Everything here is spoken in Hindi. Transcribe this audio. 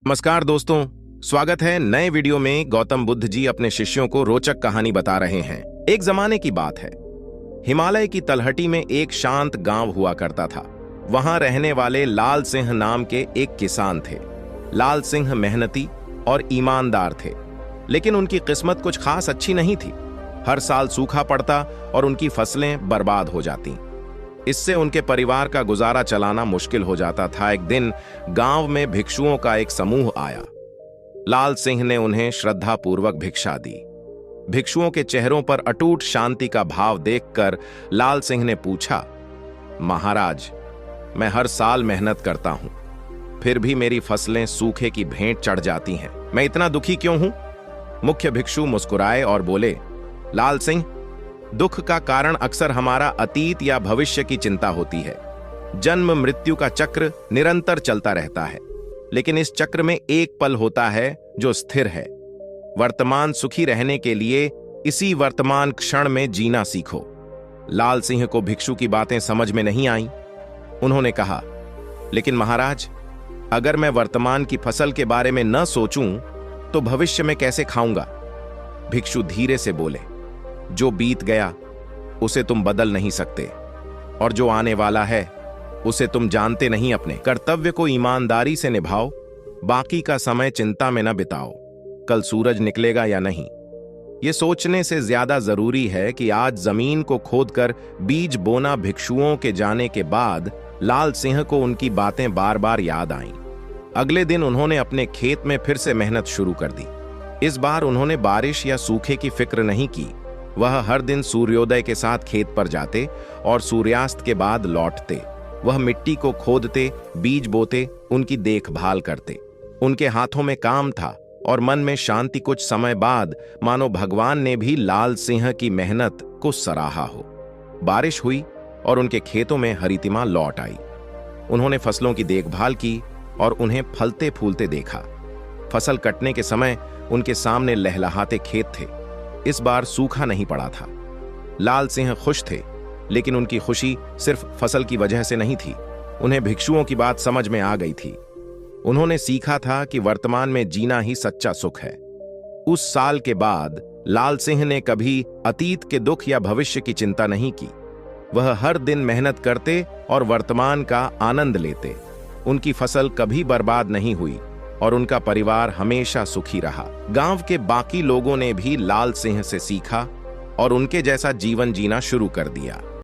नमस्कार दोस्तों, स्वागत है नए वीडियो में। गौतम बुद्ध जी अपने शिष्यों को रोचक कहानी बता रहे हैं। एक जमाने की बात है, हिमालय की तलहटी में एक शांत गांव हुआ करता था। वहां रहने वाले लाल सिंह नाम के एक किसान थे। लाल सिंह मेहनती और ईमानदार थे, लेकिन उनकी किस्मत कुछ खास अच्छी नहीं थी। हर साल सूखा पड़ता और उनकी फसलें बर्बाद हो जाती। इससे उनके परिवार का गुजारा चलाना मुश्किल हो जाता था। एक दिन गांव में भिक्षुओं का एक समूह आया। लाल सिंह ने उन्हें श्रद्धापूर्वक भिक्षा दी। भिक्षुओं के चेहरों पर अटूट शांति का भाव देखकर लाल सिंह ने पूछा, महाराज, मैं हर साल मेहनत करता हूं, फिर भी मेरी फसलें सूखे की भेंट चढ़ जाती हैं। मैं इतना दुखी क्यों हूं? मुख्य भिक्षु मुस्कुराए और बोले, लाल सिंह, दुख का कारण अक्सर हमारा अतीत या भविष्य की चिंता होती है। जन्म मृत्यु का चक्र निरंतर चलता रहता है, लेकिन इस चक्र में एक पल होता है जो स्थिर है। वर्तमान सुखी रहने के लिए इसी वर्तमान क्षण में जीना सीखो। लाल सिंह को भिक्षु की बातें समझ में नहीं आईं। उन्होंने कहा, लेकिन महाराज, अगर मैं वर्तमान की फसल के बारे में न सोचूं तो भविष्य में कैसे खाऊंगा? भिक्षु धीरे से बोले, जो बीत गया उसे तुम बदल नहीं सकते, और जो आने वाला है उसे तुम जानते नहीं। अपने कर्तव्य को ईमानदारी से निभाओ, बाकी का समय चिंता में न बिताओ, कल सूरज निकलेगा या नहीं। ये सोचने से ज्यादा जरूरी है कि आज जमीन को खोदकर बीज बोना। भिक्षुओं के जाने के बाद लाल सिंह को उनकी बातें बार बार याद आईं। अगले दिन उन्होंने अपने खेत में फिर से मेहनत शुरू कर दी। इस बार उन्होंने बारिश या सूखे की फिक्र नहीं की। वह हर दिन सूर्योदय के साथ खेत पर जाते और सूर्यास्त के बाद लौटते। वह मिट्टी को खोदते, बीज बोते, उनकी देखभाल करते। उनके हाथों में काम था और मन में शांति। कुछ समय बाद मानो भगवान ने भी लाल सिंह की मेहनत को सराहा हो। बारिश हुई और उनके खेतों में हरितिमा लौट आई। उन्होंने फसलों की देखभाल की और उन्हें फलते फूलते देखा। फसल कटने के समय उनके सामने लहलहाते खेत थे। इस बार सूखा नहीं पड़ा था। लाल सिंह खुश थे, लेकिन उनकी खुशी सिर्फ फसल की वजह से नहीं थी। उन्हें भिक्षुओं की बात समझ में आ गई थी। उन्होंने सीखा था कि वर्तमान में जीना ही सच्चा सुख है। उस साल के बाद लाल सिंह ने कभी अतीत के दुख या भविष्य की चिंता नहीं की। वह हर दिन मेहनत करते और वर्तमान का आनंद लेते। उनकी फसल कभी बर्बाद नहीं हुई और उनका परिवार हमेशा सुखी रहा। गांव के बाकी लोगों ने भी लाल सिंह से सीखा और उनके जैसा जीवन जीना शुरू कर दिया।